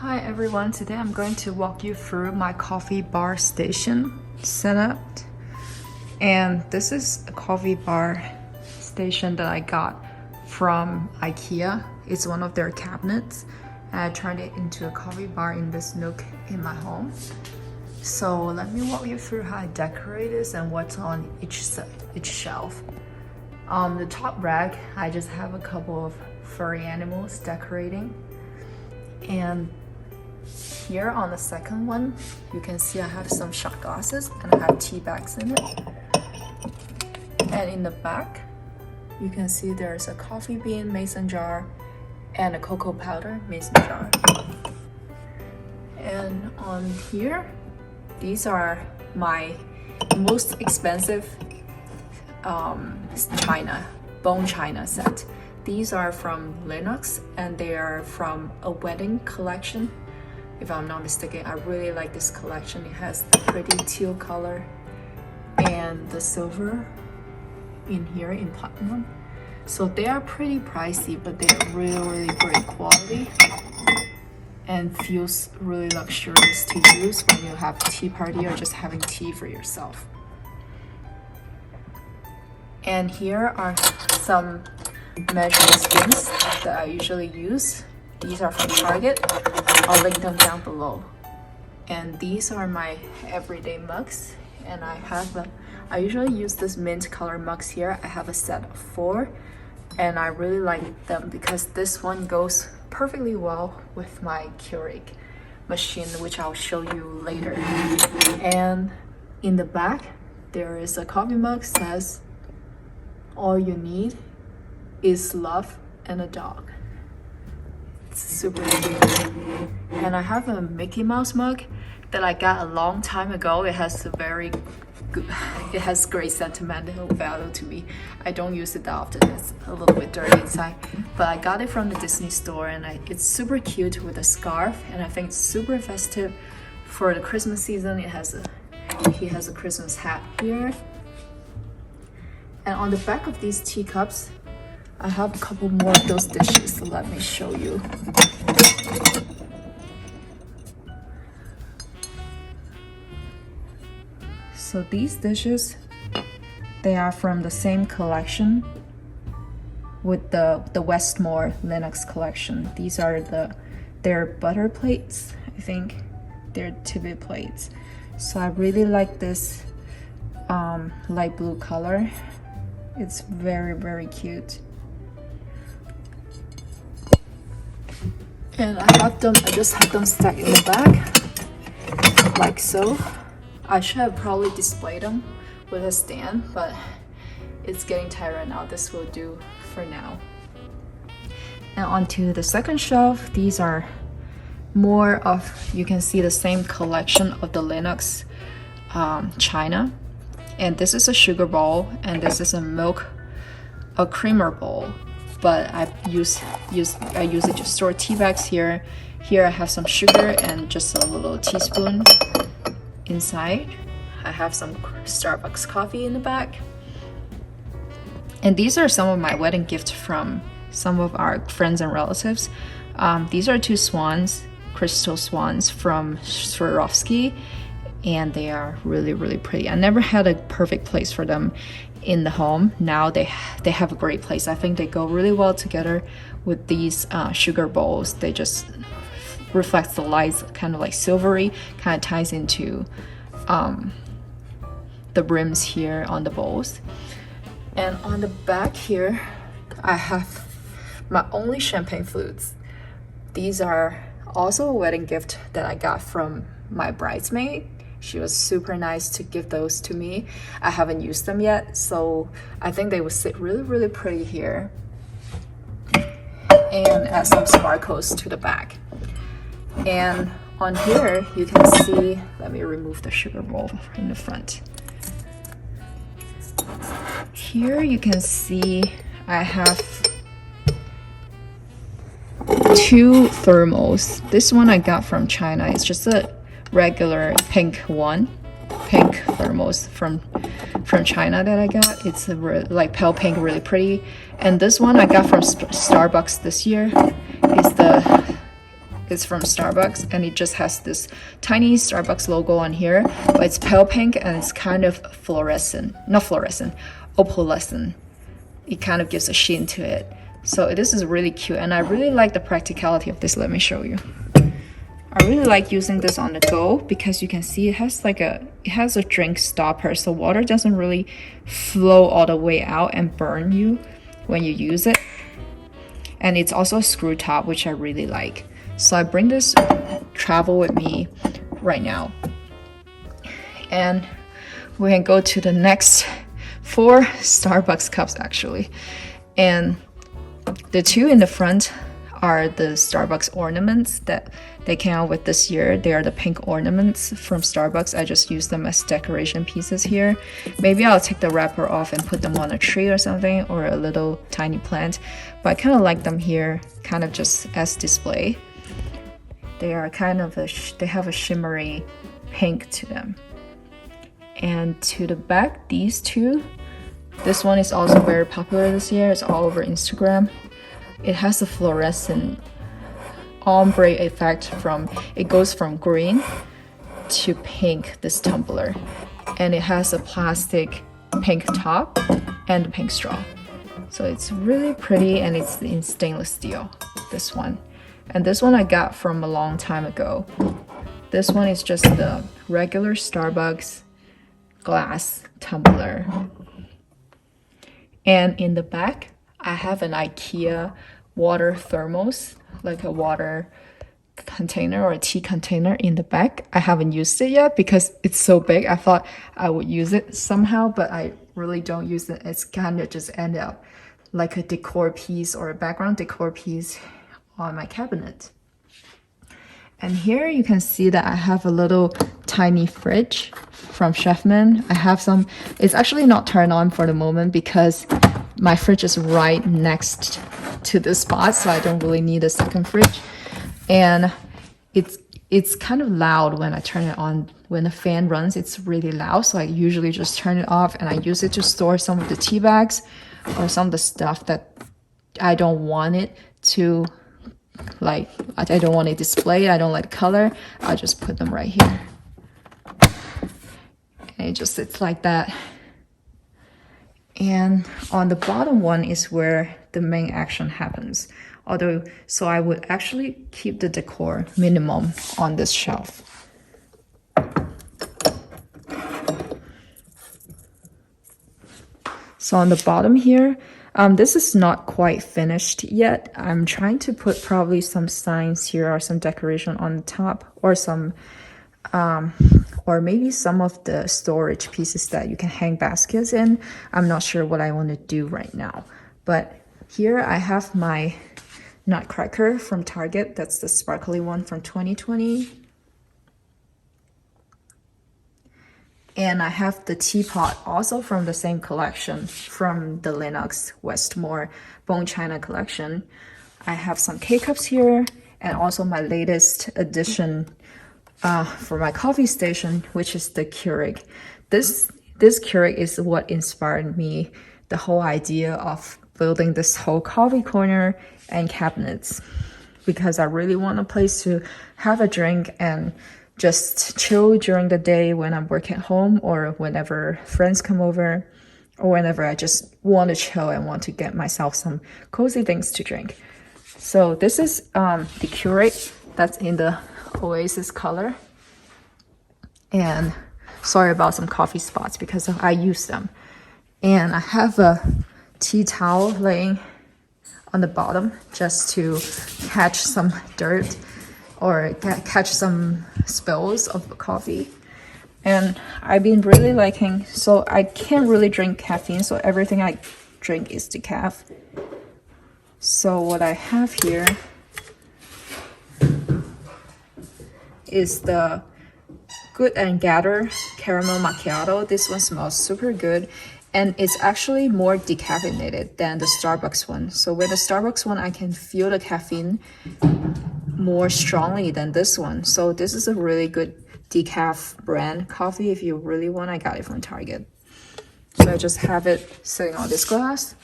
Hi everyone, today I'm going to walk you through my coffee bar station setup. And this is a coffee bar station that I got from Ikea. It's one of their cabinets. And I turned it into a coffee bar in this nook in my home. So let me walk you through how I decorate this and what's on each shelf. The top rack, I just have a couple of furry animals decorating. And here on the second one, you can see I have some shot glasses and I have tea bags in it. And in the back, you can see there's a coffee bean mason jar and a cocoa powder mason jar. And on here, these are my most expensive bone china set. These are from Lenox and they are from a wedding collection. If I'm not mistaken, I really like this collection. It has the pretty teal color and the silver in here in platinum. So they are pretty pricey, but they're really great quality and feels really luxurious to use when you have a tea party or just having tea for yourself. And here are some measuring spoons that I usually use. These are from Target. I'll link them down below. And these are my everyday mugs. And I usually use this mint color mugs here. I have a set of 4 and I really like them because this one goes perfectly well with my Keurig machine, which I'll show you later. And in the back, there is a coffee mug that says, "All you need is love and a dog." It's super cute. And I have a Mickey Mouse mug that I got a long time ago. It has great sentimental value to me. I don't use it that often. It's a little bit dirty inside, but I got it from the Disney store and it's super cute with a scarf, and I think it's super festive for the Christmas season. He has a Christmas hat here. And on the back of these teacups, I have a couple more of those dishes, so let me show you. So these dishes, they are from the same collection with the Westmore Lenox collection. These are their butter plates, I think. They're Tibet plates. So I really like this light blue color. It's very cute. And I just have them stacked in the back, like so. I should have probably displayed them with a stand, but it's getting tight right now. This will do for now. And onto the second shelf, these are more of, you can see the same collection of the Lenox china. And this is a sugar bowl, and this is a creamer bowl. But I use it to store tea bags here. Here I have some sugar and just a little teaspoon inside. I have some Starbucks coffee in the back. And these are some of my wedding gifts from some of our friends and relatives. These are 2 swans, crystal swans from Swarovski, and they are really pretty. I never had a perfect place for them in the home. Now they have a great place. I think they go really well together with these sugar bowls. They just reflect the lights, kind of like silvery, kind of ties into the rims here on the bowls. And on the back here, I have my only champagne flutes. These are also a wedding gift that I got from my bridesmaid. She was super nice to give those to me. I haven't used them yet, so I think they would sit really pretty here. And add some sparkles to the back. And on here, you can see, let me remove the sugar bowl in the front. Here you can see I have 2 thermos. This one I got from China. It's just a regular pink thermos from China that I got. It's like pale pink, really pretty. And this one I got from Starbucks this year. It's the is from Starbucks, and it just has this tiny Starbucks logo on here, but it's pale pink and it's kind of fluorescent, not fluorescent, opalescent. It kind of gives a sheen to it. So this is really cute, and I really like the practicality of this. Let me show you. I really like using this on the go because you can see it has a drink stopper, so water doesn't really flow all the way out and burn you when you use it. And it's also a screw top, which I really like. So I bring this travel with me right now. And we can go to the next 4 Starbucks cups actually. And the 2 in the front are the Starbucks ornaments that they came out with this year. They are the pink ornaments from Starbucks. I just use them as decoration pieces here. Maybe I'll take the wrapper off and put them on a tree or something, or a little tiny plant. But I kind of like them here, kind of just as display. They are kind of they have a shimmery pink to them. And to the back, these 2. This one is also very popular this year. It's all over Instagram. It has a fluorescent ombre effect it goes from green to pink, this tumbler. And it has a plastic pink top and a pink straw. So it's really pretty, and it's in stainless steel, this one. And this one I got from a long time ago. This one is just the regular Starbucks glass tumbler. And in the back, I have an Ikea water thermos, like a water container or a tea container in the back. I haven't used it yet because it's so big. I thought I would use it somehow, but I really don't use it. It's kind of just ended up like a decor piece or a background decor piece on my cabinet. And here you can see that I have a little tiny fridge from Chefman. I have some, it's actually not turned on for the moment because my fridge is right next to this spot, so I don't really need a second fridge. And it's kind of loud when I turn it on. When the fan runs, it's really loud, so I usually just turn it off, and I use it to store some of the tea bags or some of the stuff that I don't want it to, like, I don't want it displayed, I don't like the color. I'll just put them right here. And it just sits like that. And on the bottom one is where the main action happens. So I would actually keep the decor minimum on this shelf. So on the bottom here, this is not quite finished yet. I'm trying to put probably some signs here or some decoration on the top, or some or maybe some of the storage pieces that you can hang baskets in. I'm not sure what I want to do right now. But here I have my nutcracker from Target. That's the sparkly one from 2020. And I have the teapot also from the same collection, from the Lenox Westmore bone china collection. I have some K-cups here, and also my latest addition for my coffee station, which is the Keurig. This Keurig is what inspired me, the whole idea of building this whole coffee corner and cabinets, because I really want a place to have a drink and just chill during the day when I'm working at home, or whenever friends come over, or whenever I just want to chill and want to get myself some cozy things to drink. So this is the Keurig that's in the Oasis color. And sorry about some coffee spots because I use them. And I have a tea towel laying on the bottom just to catch some dirt or catch some spills of coffee. And I've been really liking, so I can't really drink caffeine, so everything I drink is decaf. So what I have here is the Good and Gather caramel macchiato. This one smells super good, and it's actually more decaffeinated than the Starbucks one. So with the Starbucks one, I can feel the caffeine more strongly than this one. So this is a really good decaf brand coffee. If you really want, I got it from Target. So I just have it sitting on this glass.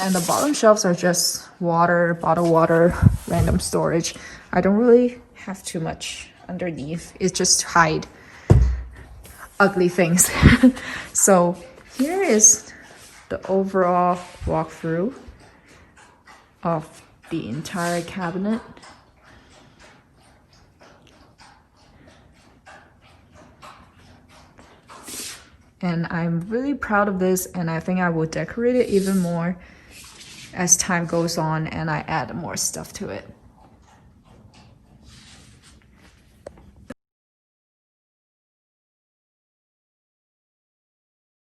And the bottom shelves are just water, bottled water, random storage. I don't really have too much underneath. It's just to hide ugly things. So here is the overall walkthrough of the entire cabinet. And I'm really proud of this, and I think I will decorate it even more as time goes on and I add more stuff to it.